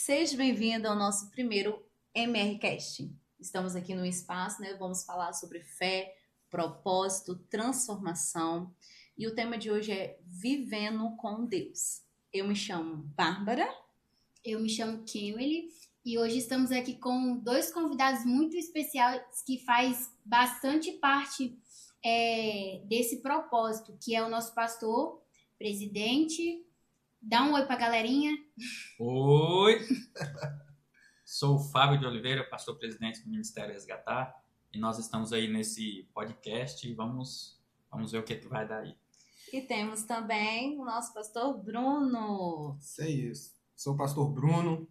Seja bem-vindo ao nosso primeiro MRCast. Estamos aqui no espaço, né? Vamos falar sobre fé, propósito, transformação. E o tema de hoje é Vivendo com Deus. Eu me chamo Bárbara. Eu me chamo Kimberly e hoje estamos aqui com dois convidados muito especiais que faz bastante parte desse propósito, que é o nosso pastor, presidente. Dá um oi pra galerinha. Oi, sou o Fábio de Oliveira, pastor presidente do Ministério Resgatar, e nós estamos aí nesse podcast e vamos ver o que vai dar aí. E temos também o nosso pastor Bruno. Isso aí, sou o pastor Bruno,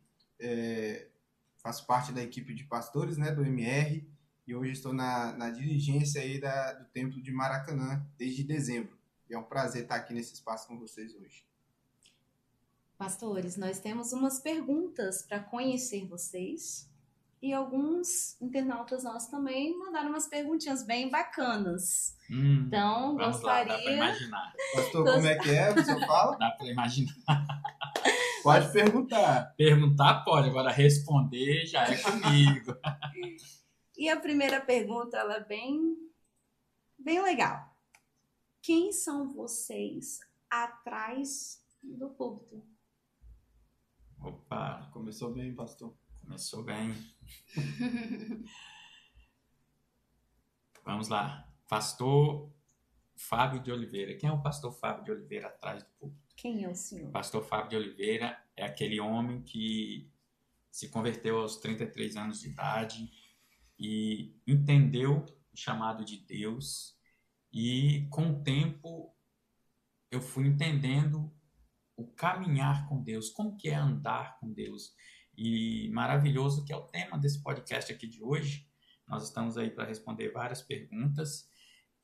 faço parte da equipe de pastores, né, do MR, e hoje estou na dirigência aí do Templo de Maracanã desde dezembro. E é um prazer estar aqui nesse espaço com vocês hoje. Pastores, nós temos umas perguntas para conhecer vocês e alguns internautas nossos também mandaram umas perguntinhas bem bacanas. Então, vamos gostaria... lá, dá para imaginar. Pastor, como é que é? O senhor fala? Dá para imaginar. Pode perguntar. Perguntar pode, agora responder já é comigo. E a primeira pergunta, ela é bem legal. Quem são vocês atrás do púlpito? Opa, Começou bem, pastor. começou bem. Vamos lá. Pastor Fábio de Oliveira. Quem é o pastor Fábio de Oliveira atrás do púlpito? Quem é o senhor? O pastor Fábio de Oliveira é aquele homem que se converteu aos 33 anos de idade e entendeu o chamado de Deus, e com o tempo eu fui entendendo o caminhar com Deus, como que é andar com Deus. E maravilhoso que é o tema desse podcast aqui de hoje. Nós estamos aí para responder várias perguntas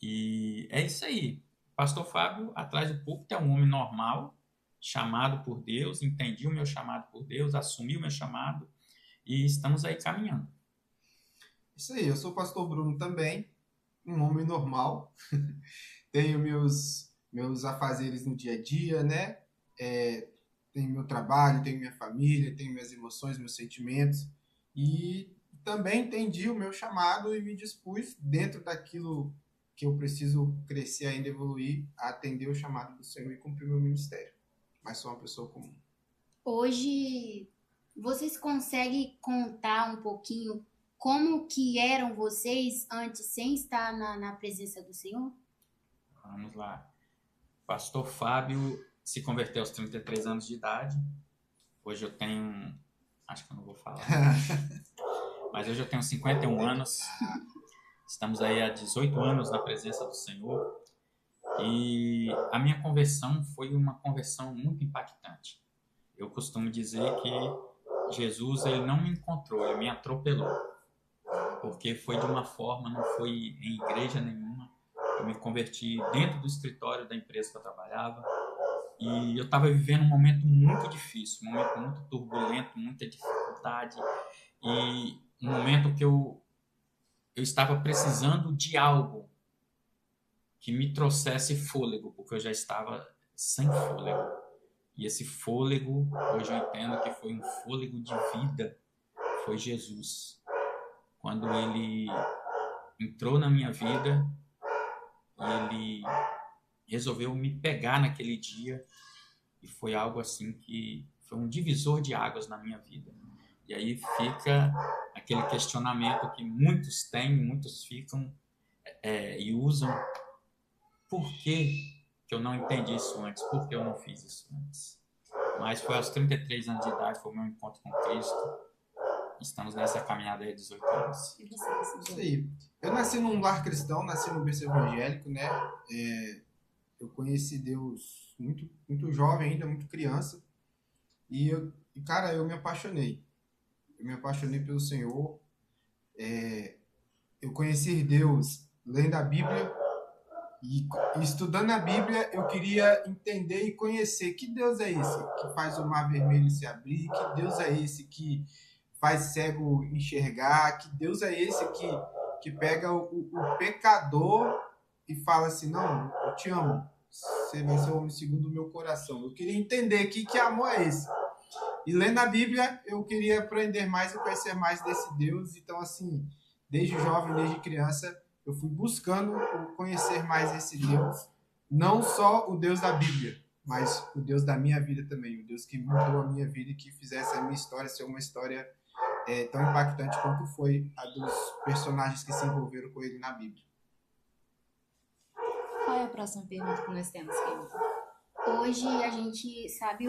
e é isso aí. Pastor Fábio, atrás do púlpito, é um homem normal, chamado por Deus, entendi o meu chamado por Deus, assumi o meu chamado e estamos aí caminhando. Isso aí, eu sou o pastor Bruno também, um homem normal. Tenho meus afazeres no dia a dia, né? Tenho meu trabalho, tenho minha família, tenho minhas emoções, meus sentimentos. E também entendi o meu chamado e me dispus, dentro daquilo que eu preciso crescer ainda, evoluir, a atender o chamado do Senhor e cumprir meu ministério. Mas sou uma pessoa comum. Hoje, vocês conseguem contar um pouquinho como que eram vocês antes, sem estar na presença do Senhor? Vamos lá. Pastor Fábio se converteu aos 33 anos de idade. Hoje eu tenho... Acho que eu não vou falar. Mas hoje eu tenho 51 anos. Estamos aí há 18 anos na presença do Senhor. E a minha conversão foi uma conversão muito impactante. Eu costumo dizer que Jesus, ele não me encontrou, ele me atropelou. Porque foi de uma forma, não foi em igreja nenhuma. Eu me converti dentro do escritório da empresa que eu trabalhava. E eu estava vivendo um momento muito difícil, um momento muito turbulento, muita dificuldade. E um momento que eu estava precisando de algo que me trouxesse fôlego, porque eu já estava sem fôlego. E esse fôlego, hoje eu entendo que foi um fôlego de vida, foi Jesus. Quando ele entrou na minha vida, ele resolveu me pegar naquele dia, e foi algo assim que foi um divisor de águas na minha vida. E aí fica aquele questionamento que muitos têm, muitos ficam e usam: por que eu não entendi isso antes? Por que eu não fiz isso antes? Mas foi aos 33 anos de idade, foi o meu encontro com Cristo. Estamos nessa caminhada aí há 18 anos. E você? Isso aí. Eu nasci num lar cristão, nasci num berço evangélico, né? Eu conheci Deus muito, muito jovem ainda, muito criança. Cara, eu me apaixonei. Eu me apaixonei pelo Senhor. Eu conheci Deus lendo a Bíblia e estudando a Bíblia, eu queria entender e conhecer que Deus é esse que faz o mar vermelho se abrir, que Deus é esse que faz cego enxergar, que Deus é esse que pega o pecador e fala assim: não, eu te amo, você vai ser o homem segundo o meu coração. Eu queria entender que amor é esse. E lendo a Bíblia, eu queria aprender mais e conhecer mais desse Deus. Então, assim, desde jovem, desde criança, eu fui buscando conhecer mais esse Deus. Não só o Deus da Bíblia, mas o Deus da minha vida também. O Deus que mudou a minha vida e que fizesse a minha história ser uma história tão impactante quanto foi a dos personagens que se envolveram com ele na Bíblia. Qual é a próxima pergunta que nós temos, Kevin? Hoje a gente sabe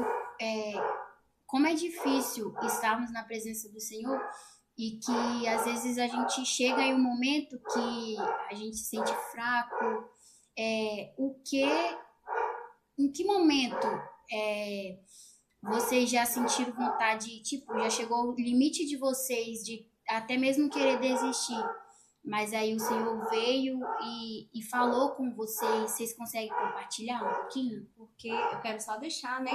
como é difícil estarmos na presença do Senhor e que às vezes a gente chega em um momento que a gente se sente fraco. Em que momento vocês já sentiram vontade, tipo, já chegou o limite de vocês de até mesmo querer desistir, mas aí o Senhor veio e falou com vocês conseguem compartilhar um pouquinho? Porque eu quero só deixar, né,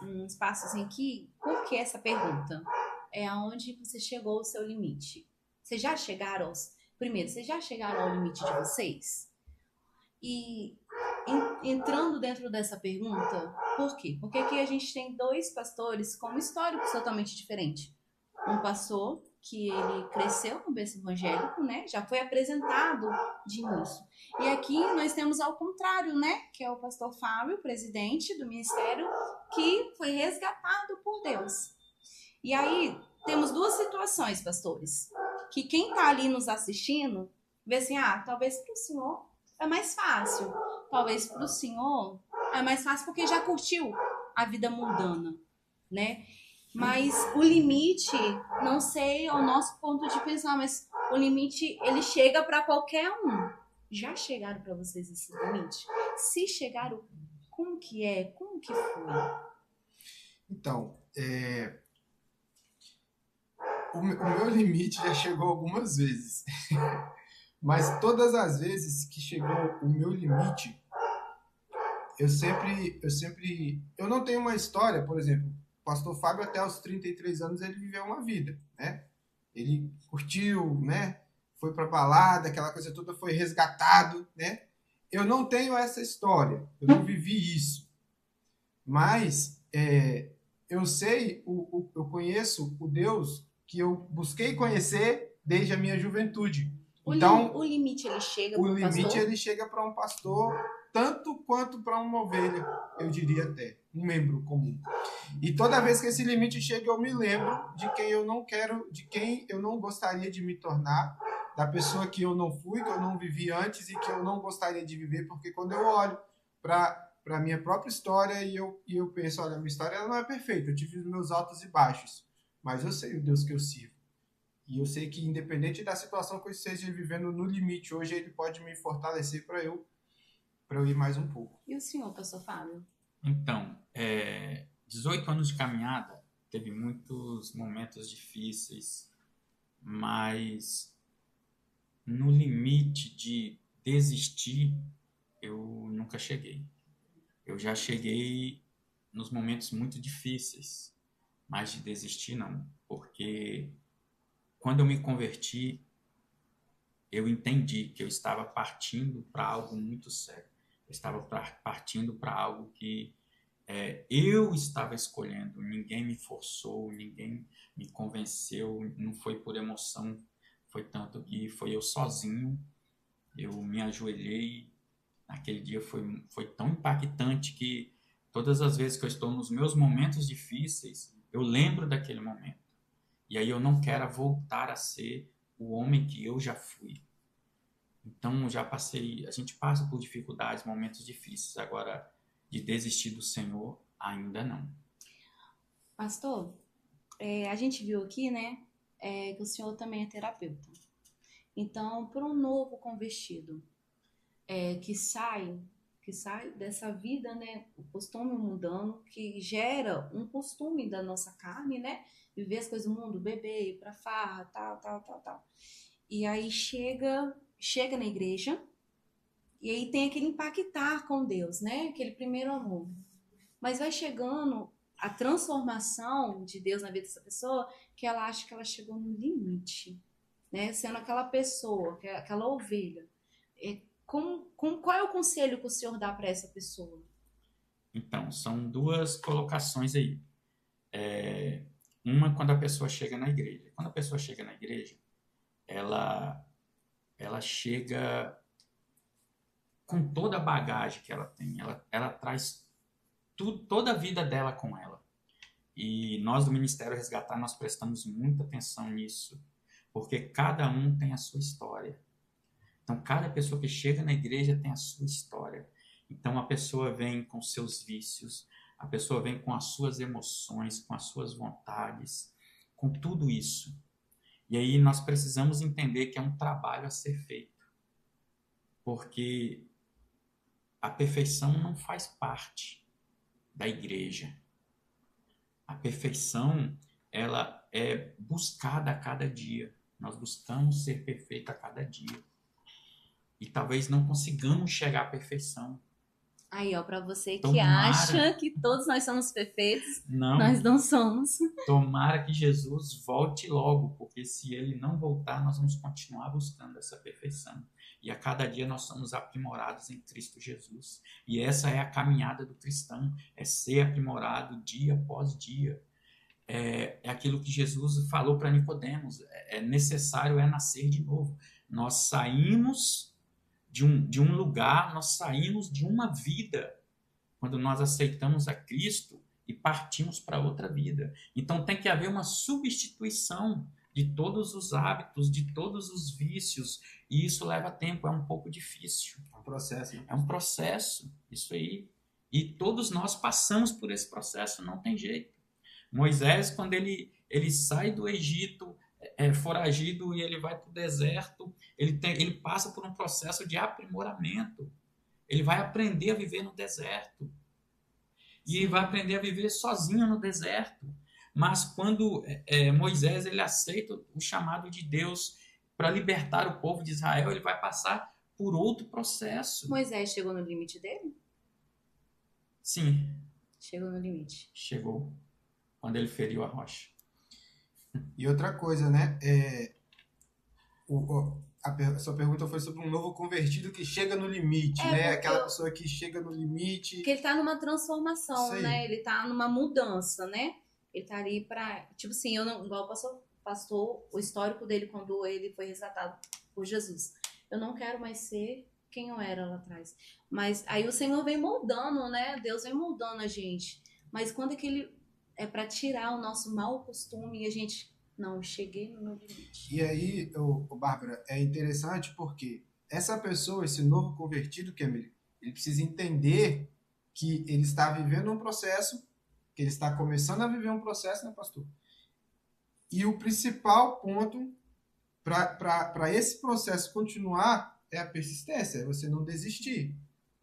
um espaçozinho aqui. Por que essa pergunta? É aonde você chegou ao seu limite. Vocês já chegaram Primeiro, vocês já chegaram ao limite de vocês? E entrando dentro dessa pergunta, por quê? Porque aqui a gente tem dois pastores com históricos totalmente diferentes. Um pastor que ele cresceu no berço evangélico, né? Já foi apresentado de início. E aqui nós temos ao contrário, né? Que é o pastor Fábio, presidente do ministério, que foi resgatado por Deus. E aí temos duas situações, pastores, que quem está ali nos assistindo vê assim, talvez para o senhor é mais fácil. Talvez para o senhor é mais fácil porque já curtiu a vida mundana, né? Mas o limite, não sei, é o nosso ponto de pensar, mas o limite, ele chega para qualquer um. Já chegaram para vocês esse limite? Se chegaram, como que é? Como que foi? Então, o meu limite já chegou algumas vezes. Mas todas as vezes que chegou o meu limite, eu não tenho uma história, por exemplo, o pastor Fábio até os 33 anos ele viveu uma vida, né? Ele curtiu, né? Foi pra balada, aquela coisa toda, foi resgatado, né? Eu não tenho essa história, eu não vivi isso. Mas eu conheço o Deus que eu busquei conhecer desde a minha juventude. Então, o limite ele chega para o um limite pastor? ele chega para um pastor tanto quanto para uma ovelha, eu diria até, um membro comum. E toda vez que esse limite chega, eu me lembro de quem eu não quero, de quem eu não gostaria de me tornar, da pessoa que eu não fui, que eu não vivi antes e que eu não gostaria de viver, porque quando eu olho para a minha própria história e eu penso, olha, a minha história ela não é perfeita, eu tive os meus altos e baixos, mas eu sei o Deus que eu sirvo. E eu sei que, independente da situação que eu esteja vivendo no limite, hoje ele pode me fortalecer para eu ir mais um pouco. E o senhor, pastor Fábio? Então, 18 anos de caminhada, teve muitos momentos difíceis, mas no limite de desistir, eu nunca cheguei. Eu já cheguei nos momentos muito difíceis, mas de desistir não, porque quando eu me converti, eu entendi que eu estava partindo para algo muito sério. Eu estava partindo para algo que eu estava escolhendo. Ninguém me forçou, ninguém me convenceu, não foi por emoção. Foi tanto que foi eu sozinho, eu me ajoelhei. Naquele dia foi tão impactante que todas as vezes que eu estou nos meus momentos difíceis, eu lembro daquele momento. E aí eu não quero voltar a ser o homem que eu já fui. Então, a gente passa por dificuldades, momentos difíceis. Agora, de desistir do Senhor, ainda não. Pastor, a gente viu aqui, né, que o senhor também é terapeuta. Então, para um novo convertido, que sai dessa vida, né, o costume mundano, que gera um costume da nossa carne, né, viver as coisas do mundo, beber, ir pra farra, tal. E aí chega na igreja, e aí tem aquele impactar com Deus, né, aquele primeiro amor. Mas vai chegando a transformação de Deus na vida dessa pessoa, que ela acha que ela chegou no limite, né, sendo aquela pessoa, aquela ovelha. Qual é o conselho que o senhor dá para essa pessoa? Então, são duas colocações aí. Uma, quando a pessoa chega na igreja. Quando a pessoa chega na igreja, ela chega com toda a bagagem que ela tem. Ela traz toda a vida dela com ela. E nós do Ministério Resgatar, nós prestamos muita atenção nisso, porque cada um tem a sua história. Então, cada pessoa que chega na igreja tem a sua história. Então, a pessoa vem com seus vícios, a pessoa vem com as suas emoções, com as suas vontades, com tudo isso. E aí nós precisamos entender que é um trabalho a ser feito, porque a perfeição não faz parte da igreja. A perfeição, ela é buscada a cada dia. Nós buscamos ser perfeito a cada dia. E talvez não consigamos chegar à perfeição. Aí, ó, pra você que Tomara. acha que todos nós somos perfeitos, Não. nós não somos. Tomara que Jesus volte logo, porque se ele não voltar, nós vamos continuar buscando essa perfeição. E a cada dia nós somos aprimorados em Cristo Jesus. E essa é a caminhada do cristão, é ser aprimorado dia após dia. É aquilo que Jesus falou para Nicodemos, é necessário nascer de novo. Nós saímos de um lugar, nós saímos de uma vida quando nós aceitamos a Cristo e partimos para outra vida. Então tem que haver uma substituição de todos os hábitos, de todos os vícios, e isso leva tempo, é um pouco difícil. É um processo, né? É um processo, isso aí. E todos nós passamos por esse processo, não tem jeito. Moisés, quando ele sai do Egito, foragido, e ele vai para o deserto, ele passa por um processo de aprimoramento. Ele vai aprender a viver no deserto. E ele vai aprender a viver sozinho no deserto. Mas quando Moisés ele aceita o chamado de Deus para libertar o povo de Israel, ele vai passar por outro processo. Moisés chegou no limite dele? Sim. Chegou no limite. Chegou. Quando ele feriu a rocha. E outra coisa, né? A sua pergunta foi sobre um novo convertido que chega no limite, né? Aquela pessoa que chega no limite. Porque ele tá numa transformação, Isso aí. né? Ele tá numa mudança, né? Ele tá ali pra... Tipo assim, eu não, igual o pastor, o histórico dele quando ele foi resgatado por Jesus. Eu não quero mais ser quem eu era lá atrás. Mas aí o Senhor vem moldando, né? Deus vem moldando a gente. Mas quando é que ele... É pra tirar o nosso mau costume e a gente... Não, cheguei no meu limite. E aí, Bárbara, é interessante porque essa pessoa, esse novo convertido, ele precisa entender que ele está vivendo um processo, que ele está começando a viver um processo, né, pastor? E o principal ponto para esse processo continuar é a persistência, é você não desistir.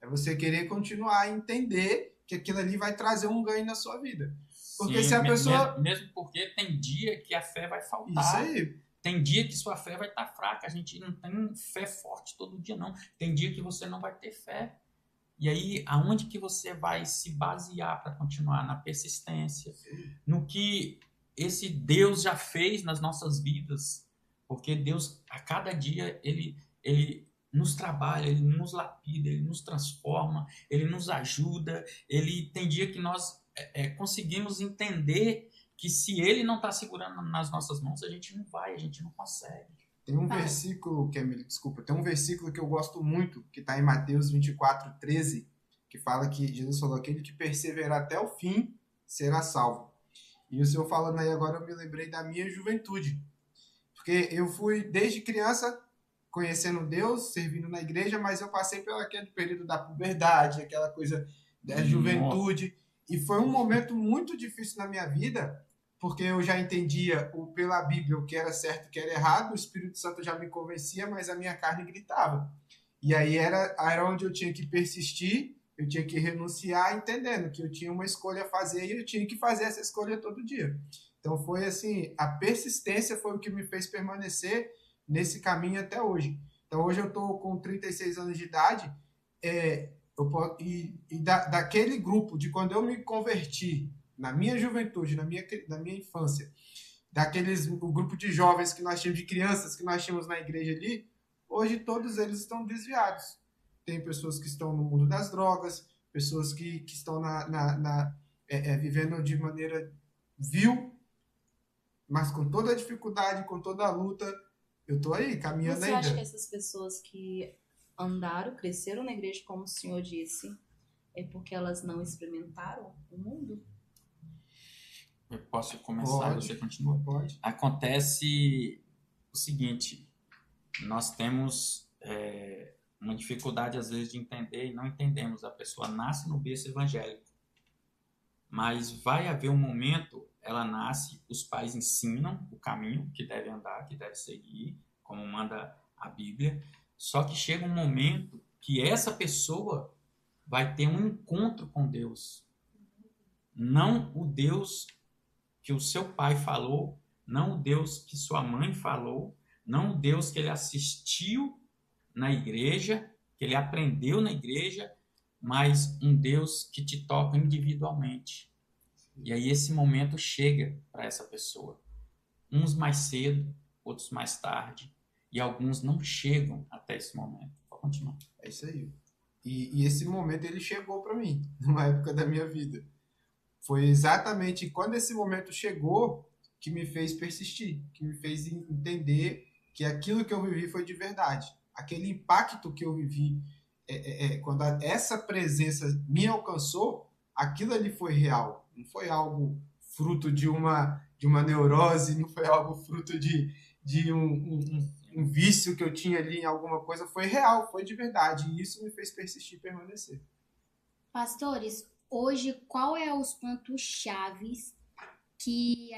É você querer continuar a entender que aquilo ali vai trazer um ganho na sua vida. Porque Sim, se a pessoa... mesmo porque tem dia que a fé vai faltar. Isso aí. Tem dia que sua fé vai estar fraca. A gente não tem fé forte todo dia, não. Tem dia que você não vai ter fé. E aí, aonde que você vai se basear para continuar? Na persistência. No que esse Deus já fez nas nossas vidas. Porque Deus, a cada dia, ele nos trabalha, ele nos lapida, ele nos transforma, ele nos ajuda. Tem dia que nós conseguimos entender que se ele não está segurando nas nossas mãos, a gente não consegue. Tem um versículo, tem um versículo que eu gosto muito, que está em Mateus 24:13, que fala que Jesus falou: aquele que perseverar até o fim será salvo. E o Senhor falando aí agora, eu me lembrei da minha juventude. Porque eu fui, desde criança, conhecendo Deus, servindo na igreja, mas eu passei pelo aquele período da puberdade, aquela coisa da juventude. E foi um momento muito difícil na minha vida, porque eu já entendia pela Bíblia o que era certo e o que era errado, o Espírito Santo já me convencia, mas a minha carne gritava. E aí era onde eu tinha que persistir, eu tinha que renunciar, entendendo que eu tinha uma escolha a fazer e eu tinha que fazer essa escolha todo dia. Então foi assim, a persistência foi o que me fez permanecer nesse caminho até hoje. Então hoje eu estou com 36 anos de idade, daquele grupo de quando eu me converti, na minha juventude, na minha infância, o grupo de jovens que nós tínhamos, de crianças que nós tínhamos na igreja ali, hoje todos eles estão desviados. Tem pessoas que estão no mundo das drogas, pessoas que estão vivendo de maneira viu, mas com toda a dificuldade, com toda a luta, eu tô aí, caminhando Você ainda. acha que essas pessoas que andaram, cresceram na igreja, como o senhor disse, é porque elas não experimentaram o mundo? Eu posso começar e Pode. você continua? Pode. Acontece o seguinte, nós temos uma dificuldade às vezes de entender e não entendemos. A pessoa nasce no berço evangélico, mas vai haver um momento, ela nasce, os pais ensinam o caminho que deve andar, que deve seguir, como manda a Bíblia, só que chega um momento que essa pessoa vai ter um encontro com Deus. Não o Deus que o seu pai falou, não o Deus que sua mãe falou, não o Deus que ele assistiu na igreja, que ele aprendeu na igreja, mas um Deus que te toca individualmente. E aí esse momento chega para essa pessoa. Uns mais cedo, outros mais tarde, e alguns não chegam até esse momento. Pode continuar. É isso aí. E esse momento ele chegou para mim, numa época da minha vida. Foi exatamente quando esse momento chegou que me fez persistir, que me fez entender que aquilo que eu vivi foi de verdade. Aquele impacto que eu vivi, quando essa presença me alcançou, aquilo ali foi real. Não foi algo fruto de uma neurose, não foi algo fruto de um vício que eu tinha ali em alguma coisa. Foi real, foi de verdade. E isso me fez persistir e permanecer. Pastores, hoje qual é os pontos chaves que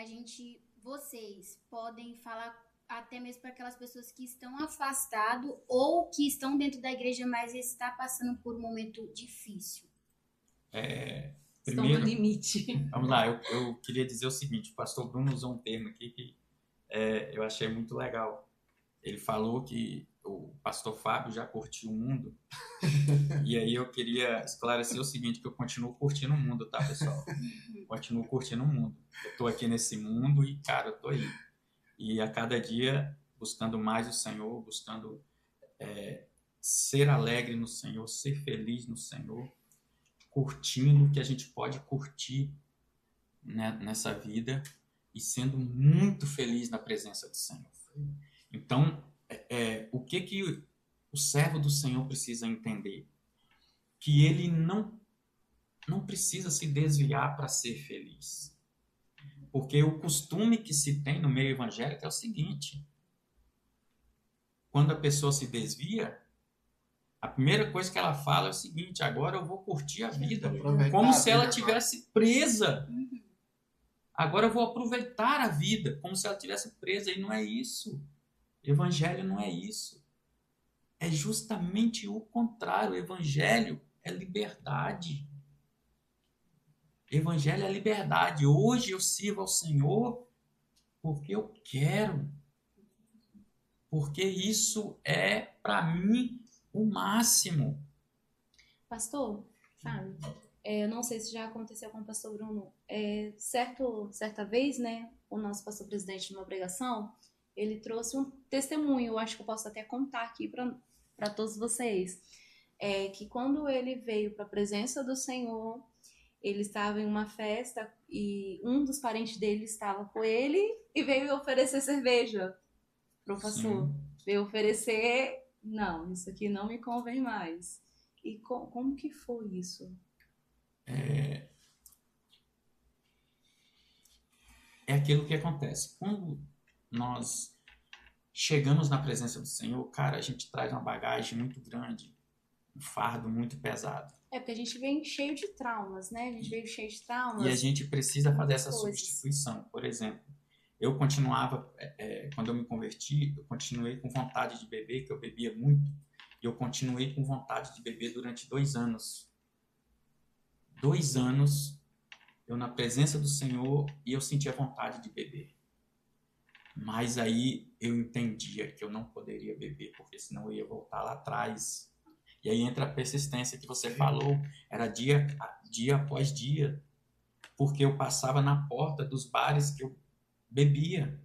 vocês podem falar até mesmo para aquelas pessoas que estão afastadas ou que estão dentro da igreja, mas está passando por um momento difícil? Estão Primeiro, no limite. vamos lá, eu queria dizer o seguinte, o pastor Bruno usou um termo aqui que eu achei muito legal. Ele falou que o pastor Fábio já curtiu o mundo, e aí eu queria esclarecer o seguinte, que eu continuo curtindo o mundo, tá, pessoal? Continuo curtindo o mundo. Eu tô aqui nesse mundo e, cara, eu tô aí. E a cada dia buscando mais o Senhor, buscando ser alegre no Senhor, ser feliz no Senhor, curtindo o que a gente pode curtir, né, nessa vida e sendo muito feliz na presença do Senhor. Então, o que o servo do Senhor precisa entender? Que ele não precisa se desviar para ser feliz. Porque o costume que se tem no meio evangélico é o seguinte: quando a pessoa se desvia, a primeira coisa que ela fala é o seguinte: agora eu vou curtir a vida, como se ela tivesse presa. Agora eu vou aproveitar a vida, como se ela tivesse presa. E não é isso. Evangelho não é isso. É justamente o contrário. O evangelho é liberdade. Evangelho é liberdade. Hoje eu sirvo ao Senhor porque eu quero. Porque isso é, para mim, o máximo. Pastor, Fábio, eu não sei se já aconteceu com o pastor Bruno. Certa vez, né, o nosso pastor presidente de uma pregação, ele trouxe um testemunho, eu acho que eu posso até contar aqui para todos vocês. Que quando ele veio para a presença do Senhor, ele estava em uma festa e um dos parentes dele estava com ele e veio oferecer cerveja pro pastor. Sim. Veio oferecer, não, isso aqui não me convém mais. E como que foi isso? É aquilo que acontece. Quando nós chegamos na presença do Senhor, cara, a gente traz uma bagagem muito grande, um fardo muito pesado. Porque a gente vem cheio de traumas, né? A gente veio cheio de traumas. E a gente precisa fazer essa substituição. Por exemplo, eu continuava, quando eu me converti, eu continuei com vontade de beber, que eu bebia muito, e eu continuei com vontade de beber durante 2 anos. 2 anos, eu na presença do Senhor, e eu sentia vontade de beber. Mas aí eu entendia que eu não poderia beber, porque senão eu ia voltar lá atrás. E aí entra a persistência que você falou, era dia após dia, porque eu passava na porta dos bares que eu bebia.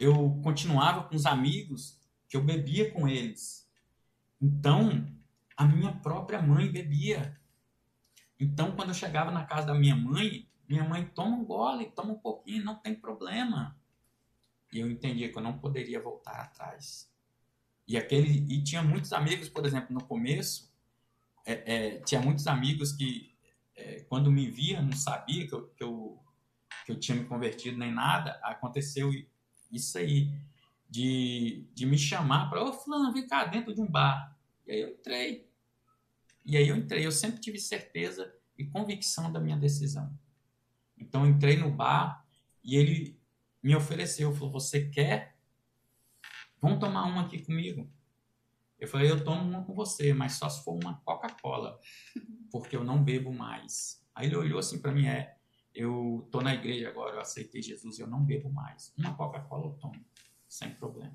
Eu continuava com os amigos que eu bebia com eles. Então, a minha própria mãe bebia. Então, quando eu chegava na casa da minha mãe, Minha mãe toma um gole, toma um pouquinho, não tem problema. E eu entendia que eu não poderia voltar atrás. E tinha muitos amigos, por exemplo, no começo, tinha muitos amigos que, quando me via, não sabia que eu tinha me convertido nem nada. Aconteceu isso aí, de me chamar para, ô fulano, vem cá dentro de um bar. E aí eu entrei. Eu sempre tive certeza e convicção da minha decisão. Então eu entrei no bar e ele me ofereceu, falou, você quer? Vamos tomar uma aqui comigo. Eu falei, eu tomo uma com você, mas só se for uma Coca-Cola, porque eu não bebo mais. Aí ele olhou assim para mim, eu tô na igreja agora, eu aceitei Jesus, eu não bebo mais. Uma Coca-Cola eu tomo, sem problema.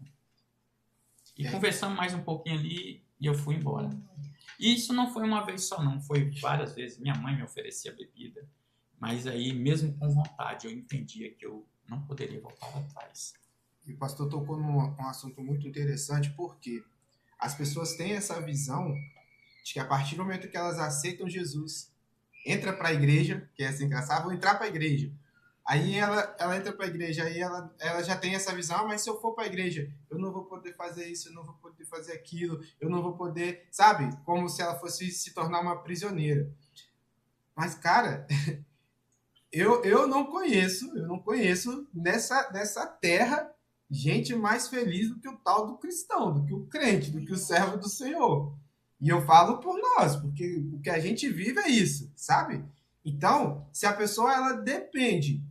E conversamos mais um pouquinho ali e eu fui embora. E isso não foi uma vez só, não, foi várias vezes. Minha mãe me oferecia bebida, mas aí, mesmo com vontade, eu entendia que eu não poderia voltar atrás. E o pastor tocou num assunto muito interessante, porque as pessoas têm essa visão de que a partir do momento que elas aceitam Jesus, entra para a igreja, que é assim que elas vão entrar para a igreja. Aí ela entra para a igreja, aí ela já tem essa visão, mas se eu for para a igreja, eu não vou poder fazer isso, eu não vou poder fazer aquilo, eu não vou poder, sabe? Como se ela fosse se tornar uma prisioneira. Mas, cara, eu não conheço nessa terra gente mais feliz do que o tal do cristão, do que o crente, do que o servo do Senhor. E eu falo por nós, porque o que a gente vive é isso, sabe? Então, se a pessoa ela depende,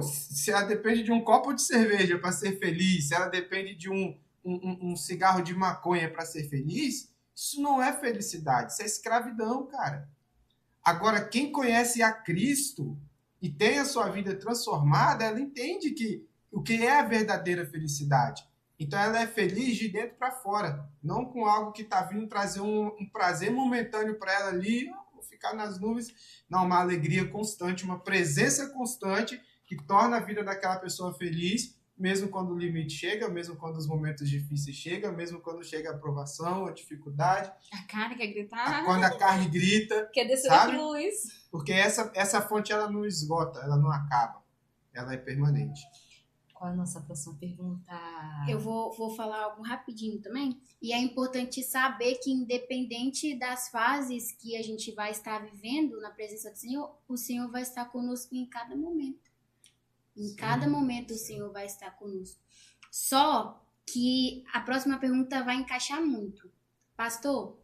se ela depende de um copo de cerveja para ser feliz, se ela depende de um cigarro de maconha para ser feliz, isso não é felicidade, isso é escravidão, cara. Agora, quem conhece a Cristo e tem a sua vida transformada, ela entende que o que é a verdadeira felicidade. Então ela é feliz de dentro para fora, não com algo que está vindo trazer um prazer momentâneo para ela ali, ficar nas nuvens. Não, uma alegria constante, uma presença constante que torna a vida daquela pessoa feliz, mesmo quando o limite chega, mesmo quando os momentos difíceis chegam, mesmo quando chega a aprovação, a dificuldade. A carne quer gritar. Quando a carne grita. Quer descer a cruz. Porque essa fonte ela não esgota, ela não acaba. Ela é permanente. Qual é a nossa próxima pergunta? Eu vou falar algo rapidinho também. E é importante saber que, independente das fases que a gente vai estar vivendo na presença do Senhor, o Senhor vai estar conosco em cada momento. Em cada momento o Senhor vai estar conosco. Só que a próxima pergunta vai encaixar muito. Pastor,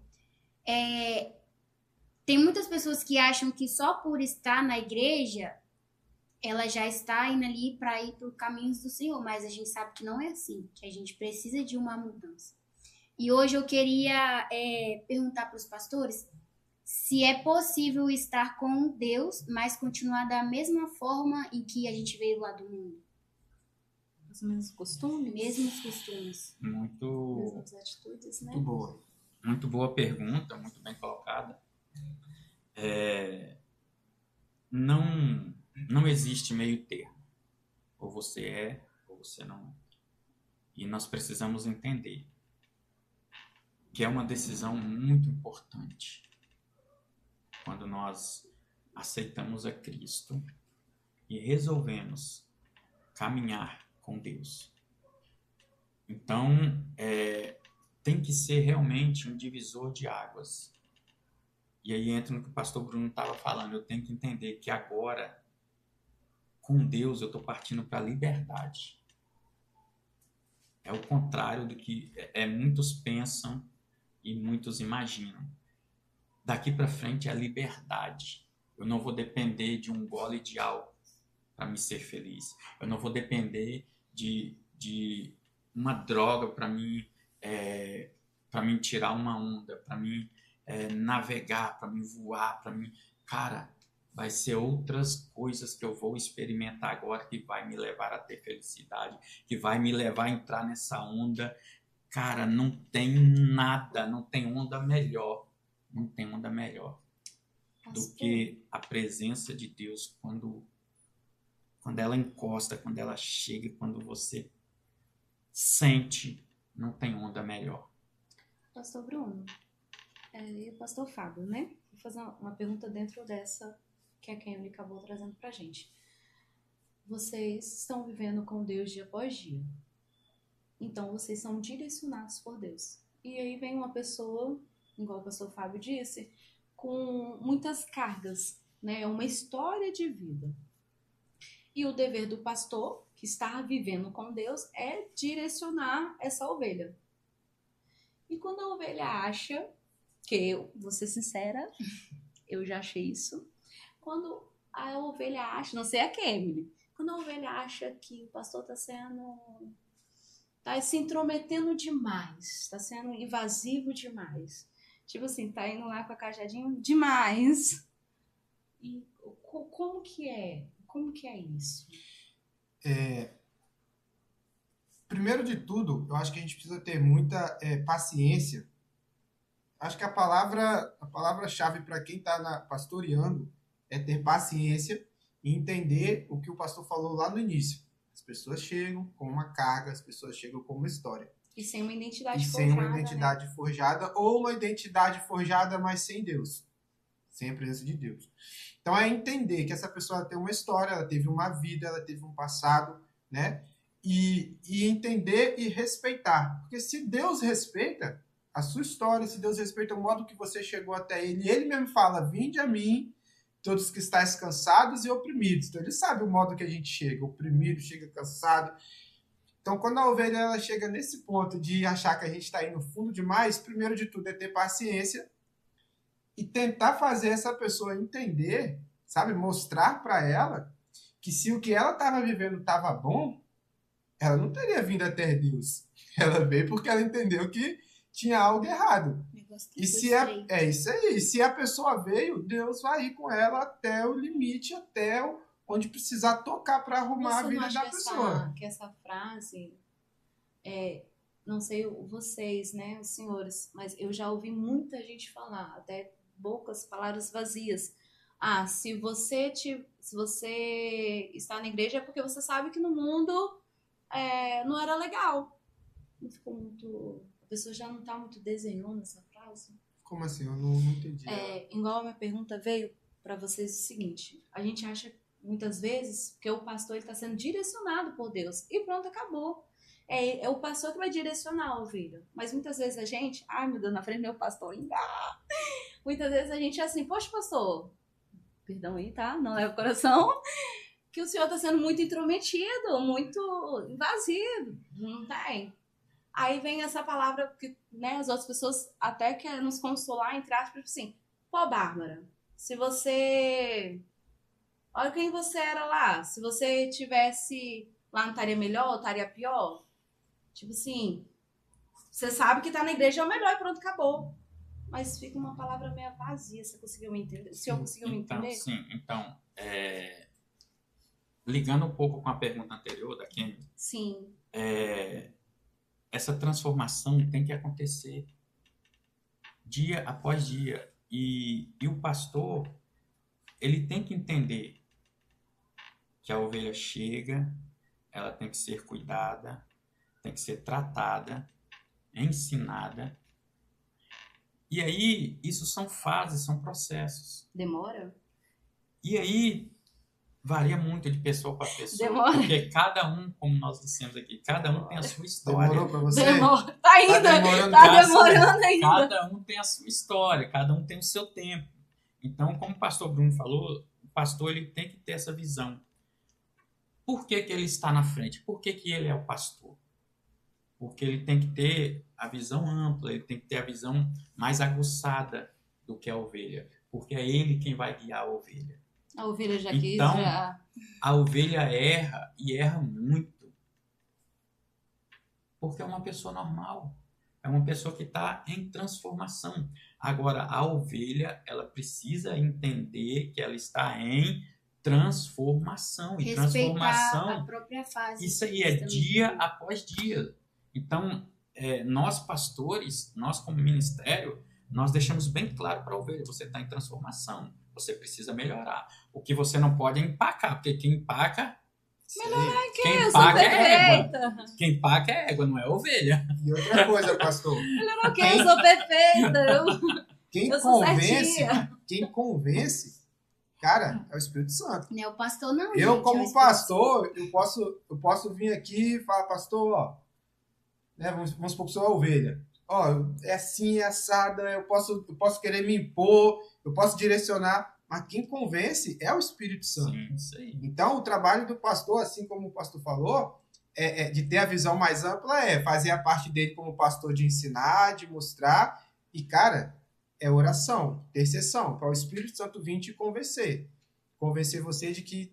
tem muitas pessoas que acham que só por estar na igreja ela já está indo ali para ir para os caminhos do Senhor, mas a gente sabe que não é assim, que a gente precisa de uma mudança. E hoje eu queria perguntar para os pastores se é possível estar com Deus, mas continuar da mesma forma em que a gente veio lá do mundo. Os mesmos costumes? Mesmos costumes. Mesmas atitudes, né? Muito boa. Muito boa pergunta, muito bem colocada. Não existe meio termo. Ou você é, ou você não é. E nós precisamos entender que é uma decisão muito importante quando nós aceitamos a Cristo e resolvemos caminhar com Deus. Então, tem que ser realmente um divisor de águas. E aí entra no que o pastor Bruno estava falando. Eu tenho que entender que agora, com Deus, eu estou partindo para a liberdade. É o contrário do que muitos pensam e muitos imaginam. Daqui para frente é a liberdade. Eu não vou depender de um gole de álcool para me ser feliz. Eu não vou depender de uma droga para mim tirar uma onda, para mim navegar, para mim voar, para mim... Cara, vai ser outras coisas que eu vou experimentar agora que vai me levar a ter felicidade, que vai me levar a entrar nessa onda. Cara, não tem nada, não tem onda melhor. Não tem onda melhor do que a presença de Deus quando ela encosta, quando ela chega, quando você sente, não tem onda melhor. Pastor Bruno e o pastor Fábio, né? Vou fazer uma pergunta dentro dessa que a Kemily acabou trazendo pra gente. Vocês estão vivendo com Deus dia após dia. Então, vocês são direcionados por Deus. E aí vem uma pessoa, igual o pastor Fábio disse, com muitas cargas, né? Uma história de vida. E o dever do pastor, que está vivendo com Deus, é direcionar essa ovelha. E quando a ovelha acha, que eu, vou ser sincera, eu já achei isso, quando a ovelha acha, não sei a Kemily, quando a ovelha acha que o pastor está se intrometendo demais, está sendo invasivo demais, tipo assim, tá indo lá com a cajadinha demais. E como que é? Como que é isso? Primeiro de tudo, eu acho que a gente precisa ter muita paciência. Acho que a palavra-chave para quem está pastoreando é ter paciência e entender o que o pastor falou lá no início. As pessoas chegam com uma carga, as pessoas chegam com uma história. E sem uma identidade forjada. Sem uma identidade forjada, ou uma identidade forjada, mas sem Deus. Sem a presença de Deus. Então é entender que essa pessoa tem uma história, ela teve uma vida, ela teve um passado, né? E entender e respeitar. Porque se Deus respeita a sua história, se Deus respeita o modo que você chegou até Ele, e Ele mesmo fala, vinde a mim, todos que estáis cansados e oprimidos. Então Ele sabe o modo que a gente chega, oprimido, chega cansado. Então quando a ovelha ela chega nesse ponto de achar que a gente está indo fundo demais, primeiro de tudo é ter paciência e tentar fazer essa pessoa entender, sabe, mostrar para ela que se o que ela estava vivendo estava bom, ela não teria vindo até Deus. Ela veio porque ela entendeu que tinha algo errado. E se é isso aí. Se a pessoa veio, Deus vai ir com ela até o limite, até onde precisar tocar para arrumar a vida da pessoa. Que essa frase, não sei vocês, né, os senhores, mas eu já ouvi muita gente falar, até poucas palavras vazias. Se você está na igreja é porque você sabe que no mundo não era legal. Não ficou muito... A pessoa já não está muito desenhando essa frase. Como assim? Eu não entendi. Igual a minha pergunta veio para vocês o seguinte. A gente acha muitas vezes que o pastor está sendo direcionado por Deus. E pronto, acabou. É o pastor que vai direcionar a ovelha. Mas muitas vezes a gente... Ai, meu Deus, na frente do meu pastor. Muitas vezes a gente é assim, poxa, pastor, perdão aí, tá? Não leva o coração, que o senhor tá sendo muito intrometido, muito invasivo, não tem? Aí vem essa palavra que, né, as outras pessoas até querem nos consolar, entre aspas, assim, pô, Bárbara, se você... Olha quem você era lá, se você tivesse lá, não estaria melhor ou estaria pior? Tipo assim, você sabe que tá na igreja é o melhor e pronto, acabou. Mas fica uma palavra meio vazia, você conseguiu me entender? O senhor conseguiu me entender? Sim, então, ligando um pouco com a pergunta anterior da Kemily, sim. Essa transformação tem que acontecer dia após dia. E o pastor, ele tem que entender que a ovelha chega, ela tem que ser cuidada, tem que ser tratada, ensinada. E aí, isso são fases, são processos. Demora? E aí, varia muito de pessoa para pessoa. Demora. Porque cada um, como nós dissemos aqui, cada um tem a sua história. Demorou para você? Demora. Tá ainda. Tá demorando ainda. Cada um tem a sua história, cada um tem o seu tempo. Então, como o pastor Bruno falou, o pastor ele tem que ter essa visão. Por que ele está na frente? Por que ele é o pastor? Porque ele tem que ter a visão ampla, ele tem que ter a visão mais aguçada do que a ovelha. Porque é ele quem vai guiar a ovelha. A ovelha já então, quis, já... a ovelha erra, e erra muito. Porque é uma pessoa normal. É uma pessoa que está em transformação. Agora, a ovelha, ela precisa entender que ela está em transformação. E respeitar transformação, a própria fase. isso aí é dia após dia. Então, nós pastores, nós como ministério, nós deixamos bem claro para a ovelha, você está em transformação, você precisa melhorar. O que você não pode é empacar, porque quem empaca... Melhorar quem empaca é égua. Quem empaca é égua, não é ovelha. E outra coisa, pastor. Melhorar o quê? Eu sou perfeita. Quem eu sou convence, certinha. quem convence Cara, é o Espírito Santo. Não é o pastor, não. Eu, gente, como é o pastor, eu posso vir aqui e falar, pastor, ó, né, vamos supor que sou a ovelha. Ó, é assim, é assada, eu posso querer me impor, eu posso direcionar, mas quem convence é o Espírito Santo. Sim, isso aí. Então, o trabalho do pastor, assim como o pastor falou, de ter a visão mais ampla, fazer a parte dele como pastor de ensinar, de mostrar, e, cara, é oração, intercessão, para o Espírito Santo vir te convencer. Convencer você de que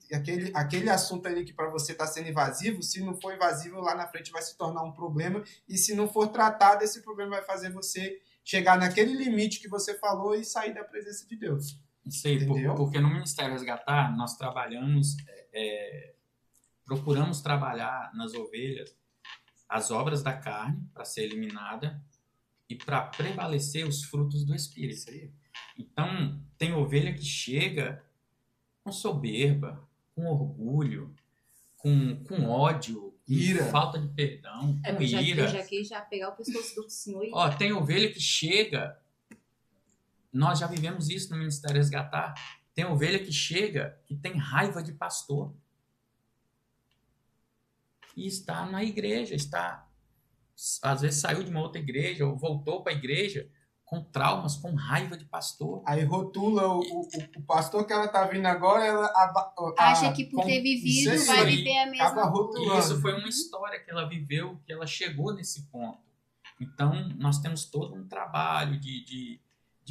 aquele assunto ali que para você está sendo invasivo, se não for invasivo, lá na frente vai se tornar um problema, e se não for tratado, esse problema vai fazer você chegar naquele limite que você falou e sair da presença de Deus. Isso aí, Entendeu? porque no Ministério Resgatar, nós trabalhamos, procuramos trabalhar nas ovelhas as obras da carne para ser eliminada e para prevalecer os frutos do Espírito. Isso aí. Então, tem ovelha que chega com soberba, com orgulho, com ódio, com Ira. falta de perdão, com Eu ira. já quis já pegar o pescoço do senhor e Ó, tem ovelha que chega, nós já vivemos isso no Ministério Resgatar, tem ovelha que chega que tem raiva de pastor. E está na igreja, às vezes saiu de uma outra igreja ou voltou para a igreja com traumas, com raiva de pastor. Aí rotula o pastor que ela tá vindo agora, Acha que por ter vivido isso vai aí, viver a mesma acaba coisa. rotulando. E isso foi uma história que ela viveu, que ela chegou nesse ponto. Então, nós temos todo um trabalho de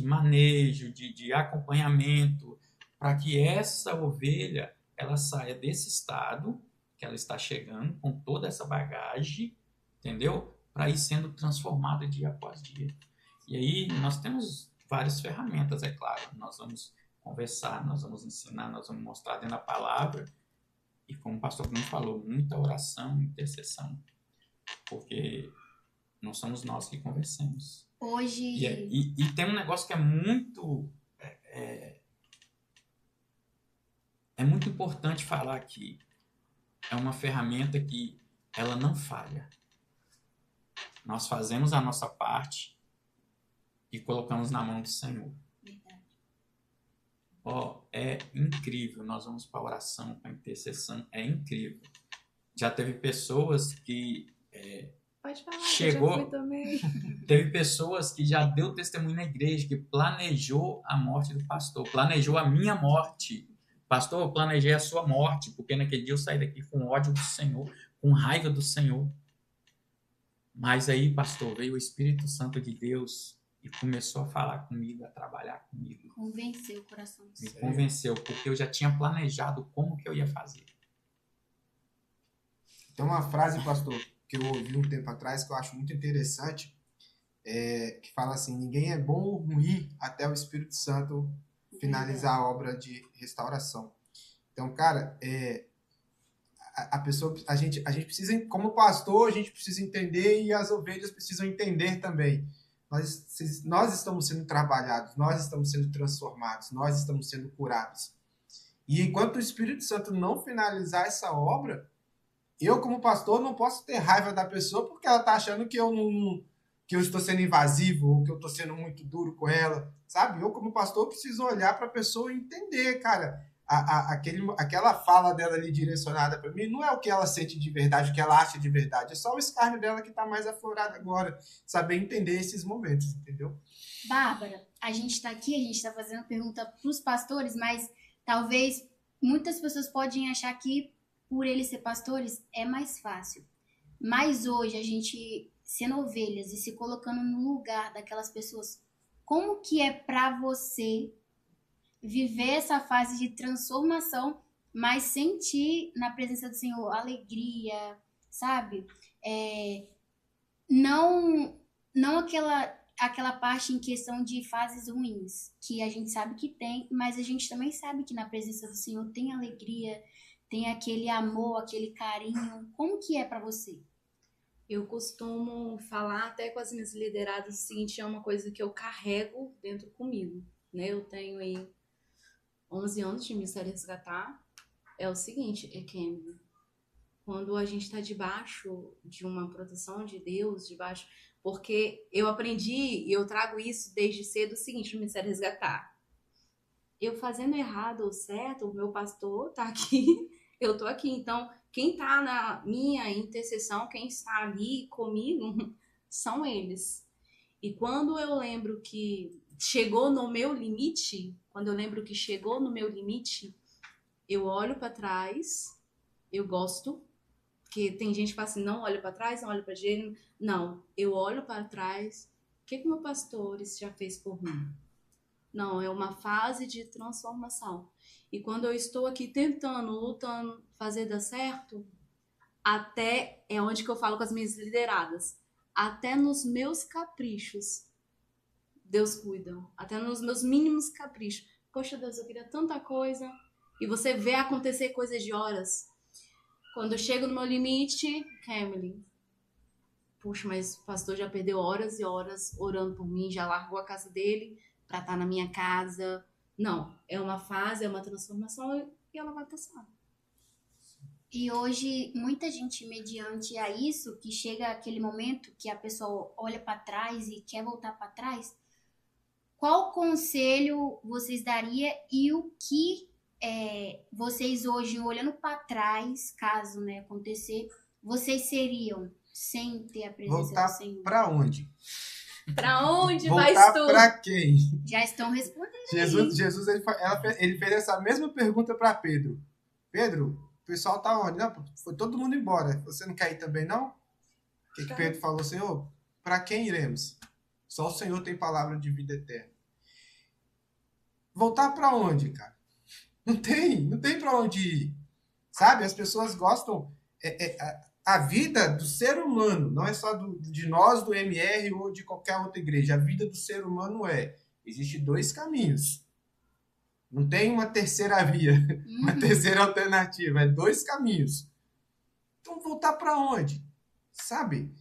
manejo, de acompanhamento, para que essa ovelha ela saia desse estado que ela está chegando, com toda essa bagagem, entendeu? Para ir sendo transformada dia após dia. E aí, nós temos várias ferramentas, é claro. Nós vamos conversar, nós vamos ensinar, nós vamos mostrar dentro da palavra. E como o pastor Bruno falou, muita oração, intercessão. Porque não somos nós que conversamos. Hoje. E tem um negócio que é muito... É muito importante falar aqui. É uma ferramenta que ela não falha. Nós fazemos a nossa parte e colocamos na mão do Senhor. Verdade. Ó, é incrível. Nós vamos para a oração, para a intercessão. É incrível. Já teve pessoas que... pode falar, chegou, eu já fui também. Teve pessoas que já deu testemunho na igreja, que planejou a morte do pastor, planejou a minha morte. Pastor, eu planejei a sua morte, porque naquele dia eu saí daqui com ódio do Senhor, com raiva do Senhor. Mas aí, pastor, veio o Espírito Santo de Deus e começou a falar comigo, a trabalhar comigo. Convenceu o coração do Me Senhor. convenceu, porque eu já tinha planejado como que eu ia fazer. Tem uma frase, pastor, que eu ouvi um tempo atrás, que eu acho muito interessante, que fala assim, ninguém é bom ou ruim até o Espírito Santo finalizar a obra de restauração. Então, cara, a gente precisa, como pastor, a gente precisa entender e as ovelhas precisam entender também. Nós estamos sendo trabalhados, nós estamos sendo transformados, nós estamos sendo curados. E enquanto o Espírito Santo não finalizar essa obra, eu, como pastor, não posso ter raiva da pessoa porque ela está achando que eu estou sendo invasivo ou que eu estou sendo muito duro com ela, sabe? Eu, como pastor, preciso olhar para a pessoa e entender, cara, aquela fala dela ali direcionada para mim não é o que ela sente de verdade, o que ela acha de verdade, é só o escárnio dela que está mais aflorado agora, saber entender esses momentos, entendeu? Bárbara, a gente está aqui, a gente está fazendo pergunta para os pastores, mas talvez muitas pessoas podem achar que por eles ser pastores é mais fácil. Mas hoje a gente sendo ovelhas e se colocando no lugar daquelas pessoas, como que é para você viver essa fase de transformação, mas sentir na presença do Senhor alegria, sabe? Não aquela parte em questão de fases ruins, que a gente sabe que tem, mas a gente também sabe que na presença do Senhor tem alegria, tem aquele amor, aquele carinho. Como que é para você? Eu costumo falar até com as minhas lideradas o seguinte, é uma coisa que eu carrego dentro comigo, né? Eu tenho aí 11 anos de Ministério Resgatar. É o seguinte, quando a gente está debaixo de uma proteção de Deus, porque eu aprendi e eu trago isso desde cedo, o seguinte, no Ministério Resgatar. eu fazendo errado ou certo, o meu pastor tá aqui, eu tô aqui. Então, quem tá na minha intercessão, quem está ali comigo, são eles. E quando eu lembro que chegou no meu limite, eu olho para trás, eu gosto, porque tem gente que fala assim, não olha para trás, não olha para direita. Não, eu olho para trás, o que meu pastor já fez por mim? Não, é uma fase de transformação. E quando eu estou aqui tentando, lutando, fazer dar certo, até é onde que eu falo com as minhas lideradas. Até nos meus caprichos, Deus cuida. Até nos meus mínimos caprichos. Poxa, Deus, eu queria tanta coisa. E você vê acontecer coisas de horas. Quando eu chego no meu limite, Camille, puxa, mas o pastor já perdeu horas e horas orando por mim, já largou a casa dele para estar na minha casa. Não, é uma fase, é uma transformação e ela vai passar. E hoje, muita gente, mediante a isso, que chega aquele momento que a pessoa olha para trás e quer voltar para trás, qual conselho vocês dariam e o que vocês hoje, olhando para trás, caso acontecer, vocês seriam sem ter a presença Voltar do Senhor? para onde? Para onde Voltar vais tu? para quem? Já estão respondendo. Jesus ele fez essa mesma pergunta para Pedro. Pedro, o pessoal tá onde? Não, foi todo mundo embora. Você não quer ir também, não? O que Pedro falou? Senhor, para quem iremos? Só o Senhor tem palavra de vida eterna. Voltar para onde, cara? Não tem para onde ir. Sabe? As pessoas gostam... a vida do ser humano, não é só de nós, do MR ou de qualquer outra igreja. A vida do ser humano existe 2 caminhos. Não tem uma terceira via, uma terceira alternativa. É 2 caminhos. Então, voltar para onde? Sabe?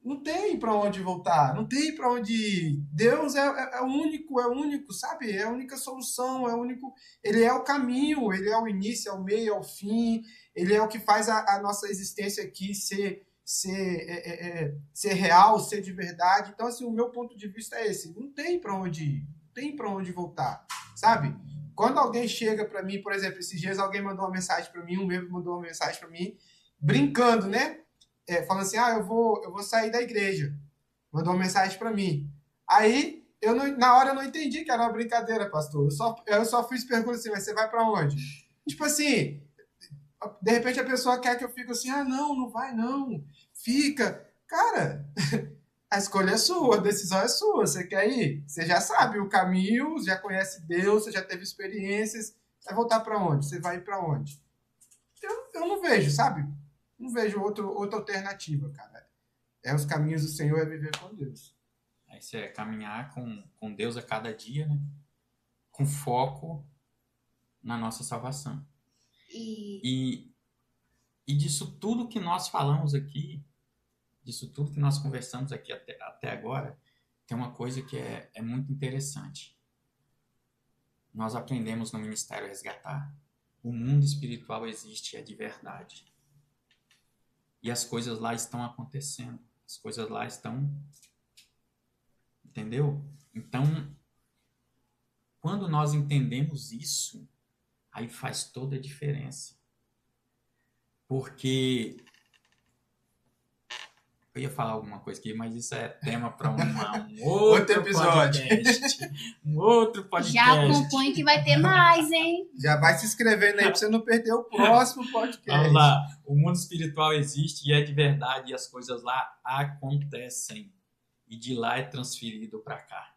Não tem para onde voltar. Não tem para onde ir. Deus é o único, sabe? É a única solução, é o único... Ele é o caminho, ele é o início, é o meio, é o fim. Ele é o que faz a nossa existência aqui ser real, ser de verdade. Então, assim, o meu ponto de vista é esse. Não tem para onde ir. Não tem para onde voltar, sabe? Quando alguém chega para mim, por exemplo, esses dias alguém mandou uma mensagem para mim, um membro mandou uma mensagem para mim, brincando, né? Falando assim, eu vou sair da igreja. Mandou uma mensagem para mim. Aí, na hora eu não entendi que era uma brincadeira, pastor. Eu só fiz pergunta assim, mas você vai para onde? Tipo assim, de repente a pessoa quer que eu fique assim, não vai não, fica. Cara, a escolha é sua, a decisão é sua, você quer ir? Você já sabe o caminho, já conhece Deus, você já teve experiências, você vai voltar para onde? Você vai ir para onde? Eu não vejo, sabe? Não vejo outra alternativa, cara. Os caminhos do Senhor é viver com Deus. Isso é caminhar com Deus a cada dia, né? Com foco na nossa salvação. E disso tudo que nós falamos aqui, disso tudo que nós conversamos aqui até agora, tem uma coisa que é muito interessante. Nós aprendemos no Ministério Resgatar. O mundo espiritual existe, é de verdade. E as coisas lá estão acontecendo. As coisas lá estão... Entendeu? Então, quando nós entendemos isso, aí faz toda a diferença. Porque... Eu ia falar alguma coisa aqui, mas isso é tema para um outro episódio. Um outro podcast. Já acompanhe que vai ter mais, hein? Já vai se inscrevendo aí para você não perder o próximo podcast. Vamos lá. O mundo espiritual existe e é de verdade e as coisas lá acontecem. E de lá é transferido para cá.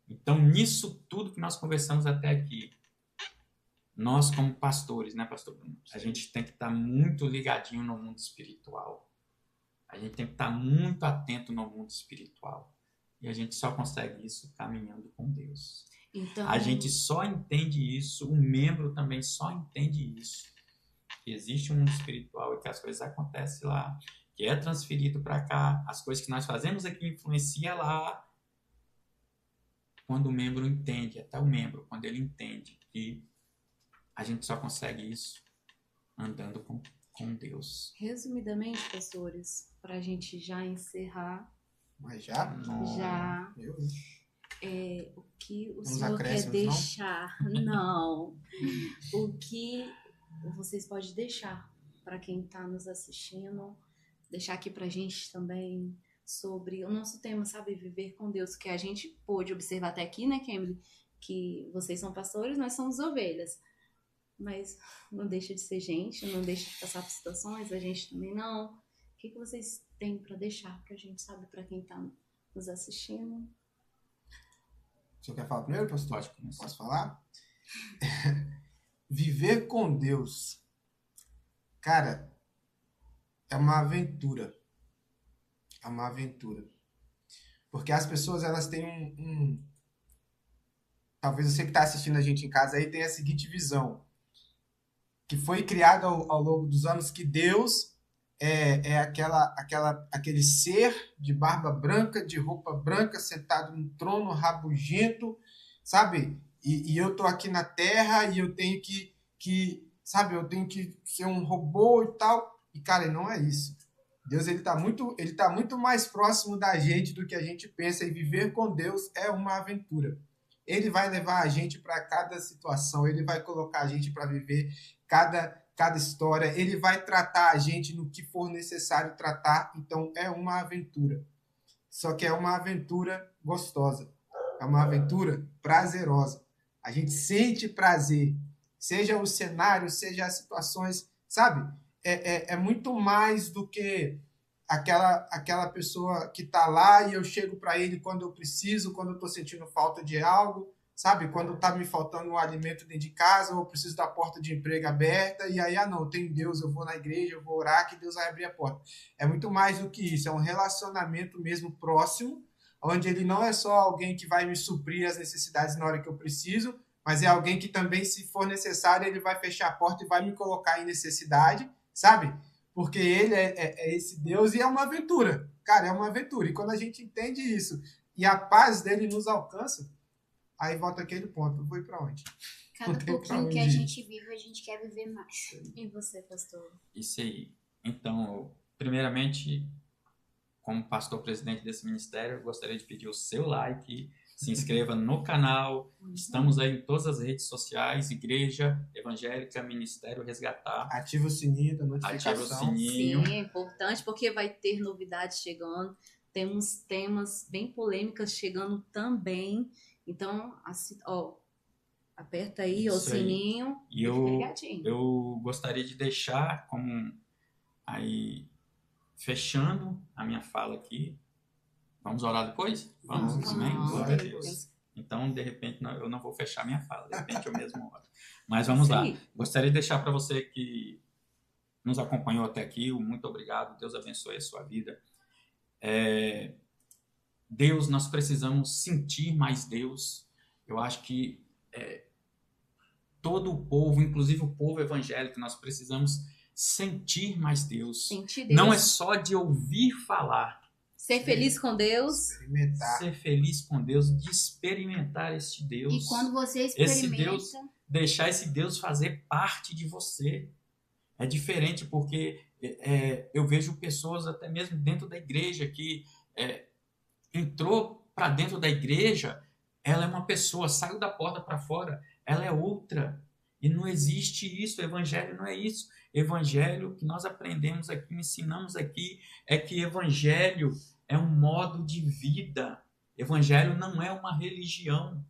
Então, nisso tudo que nós conversamos até aqui, nós como pastores, né, pastor Bruno? A gente tem que estar muito ligadinho no mundo espiritual. A gente tem que estar muito atento no mundo espiritual. E a gente só consegue isso caminhando com Deus. Então... A gente só entende isso, o membro também só entende isso. Que existe um mundo espiritual e que as coisas acontecem lá, que é transferido para cá, as coisas que nós fazemos aqui influenciam lá. Quando o membro entende, até o membro, quando ele entende que a gente só consegue isso andando com Deus. Resumidamente, pastores, para a gente já encerrar. Mas já? Já. o que o Uns senhor quer acréscimos, não? deixar? Não. O que vocês podem deixar para quem está nos assistindo? Deixar aqui para a gente também sobre o nosso tema, sabe? Viver com Deus, que a gente pôde observar até aqui, né, Kemily? Que vocês são pastores, nós somos ovelhas. Mas não deixa de ser gente, não deixa de passar por situações, a gente também não. O que vocês têm para deixar para a gente, sabe? Para quem está nos assistindo? O senhor quer falar primeiro, pastor? Pode começar. Posso falar? Viver com Deus, cara, é uma aventura. É uma aventura. Porque as pessoas, elas têm talvez você que está assistindo a gente em casa aí tenha a seguinte visão, que foi criado ao longo dos anos, que Deus é aquele ser de barba branca, de roupa branca, sentado num trono rabugento, sabe? E eu tô aqui na Terra e eu tenho sabe, eu tenho que ser um robô e tal. E, cara, não é isso. Deus, ele tá muito mais próximo da gente do que a gente pensa, e viver com Deus é uma aventura. Ele vai levar a gente para cada situação, ele vai colocar a gente para viver cada história, ele vai tratar a gente no que for necessário tratar. Então é uma aventura. Só que é uma aventura gostosa, é uma aventura prazerosa. A gente sente prazer, seja o cenário, seja as situações, sabe? É muito mais do que aquela pessoa que está lá e eu chego para ele quando eu preciso, quando eu estou sentindo falta de algo, sabe? Quando está me faltando um alimento dentro de casa, ou eu preciso da porta de emprego aberta, e aí, não, eu tenho Deus, eu vou na igreja, eu vou orar, que Deus vai abrir a porta. É muito mais do que isso, é um relacionamento mesmo próximo, onde ele não é só alguém que vai me suprir as necessidades na hora que eu preciso, mas é alguém que também, se for necessário, ele vai fechar a porta e vai me colocar em necessidade, sabe? Porque ele é esse Deus, e é uma aventura. Cara, é uma aventura. E quando a gente entende isso e a paz dele nos alcança, aí volta aquele ponto. Eu vou ir pra onde? Cada pouquinho que a gente vive, a gente quer viver mais. E você, pastor? Isso aí. Então, primeiramente, como pastor presidente desse ministério, eu gostaria de pedir o seu like, se inscreva no canal. Estamos aí em todas as redes sociais, Igreja Evangélica Ministério Resgatar. Ativa o sininho da notificação. Ativa o sininho. Sim, é importante, porque vai ter novidades chegando. Temos temas bem polêmicas chegando também. Então, aperta aí o sininho e eu gostaria de deixar como aí, fechando a minha fala aqui. Vamos orar depois? Vamos, amém? Glória a Deus. Então, de repente, eu não vou fechar minha fala, de repente eu mesmo oro. Mas vamos lá. Gostaria de deixar para você que nos acompanhou até aqui, muito obrigado, Deus abençoe a sua vida. Deus, nós precisamos sentir mais Deus. Eu acho que todo o povo, inclusive o povo evangélico, nós precisamos sentir mais Deus. Sentir Deus. Não é só de ouvir falar. Ser feliz com Deus. Experimentar. Ser feliz com Deus, de experimentar este Deus. E quando você experimenta... Esse Deus, deixar esse Deus fazer parte de você. É diferente, porque eu vejo pessoas até mesmo dentro da igreja que entrou para dentro da igreja, ela é uma pessoa, saiu da porta para fora, ela é outra. E não existe isso, o evangelho não é isso. Evangelho que nós aprendemos aqui, ensinamos aqui, é que evangelho é um modo de vida. Evangelho não é uma religião.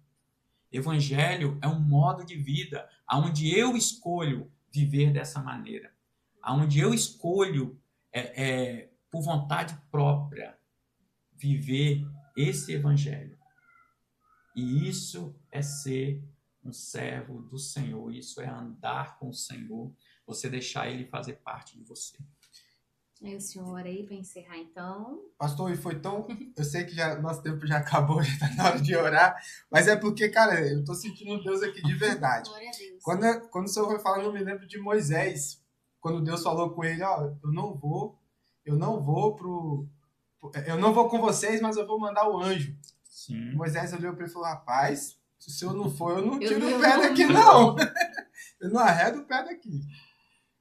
Evangelho é um modo de vida, onde eu escolho viver dessa maneira. Onde eu escolho, por vontade própria, viver esse evangelho. E isso é ser um servo do Senhor, isso é andar com o Senhor, você deixar ele fazer parte de você. E o senhor aí para encerrar, então? Pastor, e foi tão... Eu sei que nosso tempo já acabou, já está na hora de orar, mas é porque, cara, eu tô sentindo Deus aqui de verdade. Glória a Deus. Quando o Senhor vai falar, eu me lembro de Moisés, quando Deus falou com ele, eu não vou com vocês, mas eu vou mandar o anjo. Sim. Moisés olhou para ele e falou, rapaz, se o senhor não for, eu não tiro o pé daqui, não. Eu não arredo o pé daqui.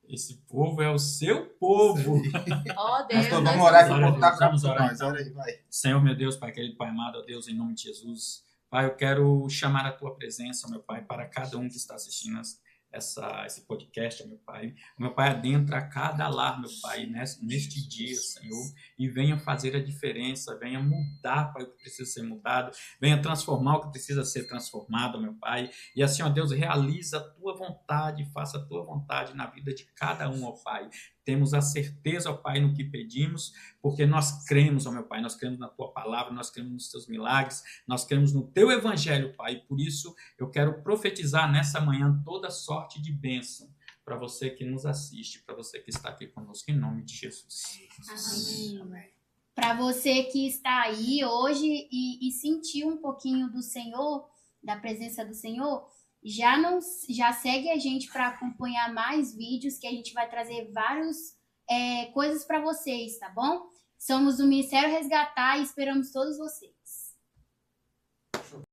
Esse povo é o seu povo. Deus. Então, vamos orar que o povo tá vamos orar. nós. Ora aí, vai. Senhor, meu Deus, Pai querido, Pai amado, ó Deus, em nome de Jesus, Pai, eu quero chamar a tua presença, meu Pai, para cada um que está assistindo esse podcast, meu Pai. Meu Pai, adentra cada lar, meu Pai, neste dia, Senhor, e venha fazer a diferença, venha mudar, Pai, o que precisa ser mudado, venha transformar o que precisa ser transformado, meu Pai. E assim, ó Deus, realiza a tua vontade, faça a tua vontade na vida de cada um, ó Pai. Temos a certeza, ó Pai, no que pedimos, porque nós cremos, ó meu Pai, nós cremos na tua palavra, nós cremos nos teus milagres, nós cremos no teu evangelho, Pai, e por isso eu quero profetizar nessa manhã toda sorte de bênção para você que nos assiste, para você que está aqui conosco, em nome de Jesus. Amém. Para você que está aí hoje e sentiu um pouquinho do Senhor, da presença do Senhor, já segue a gente para acompanhar mais vídeos, que a gente vai trazer várias coisas para vocês, tá bom? Somos do Ministério Resgatar e esperamos todos vocês.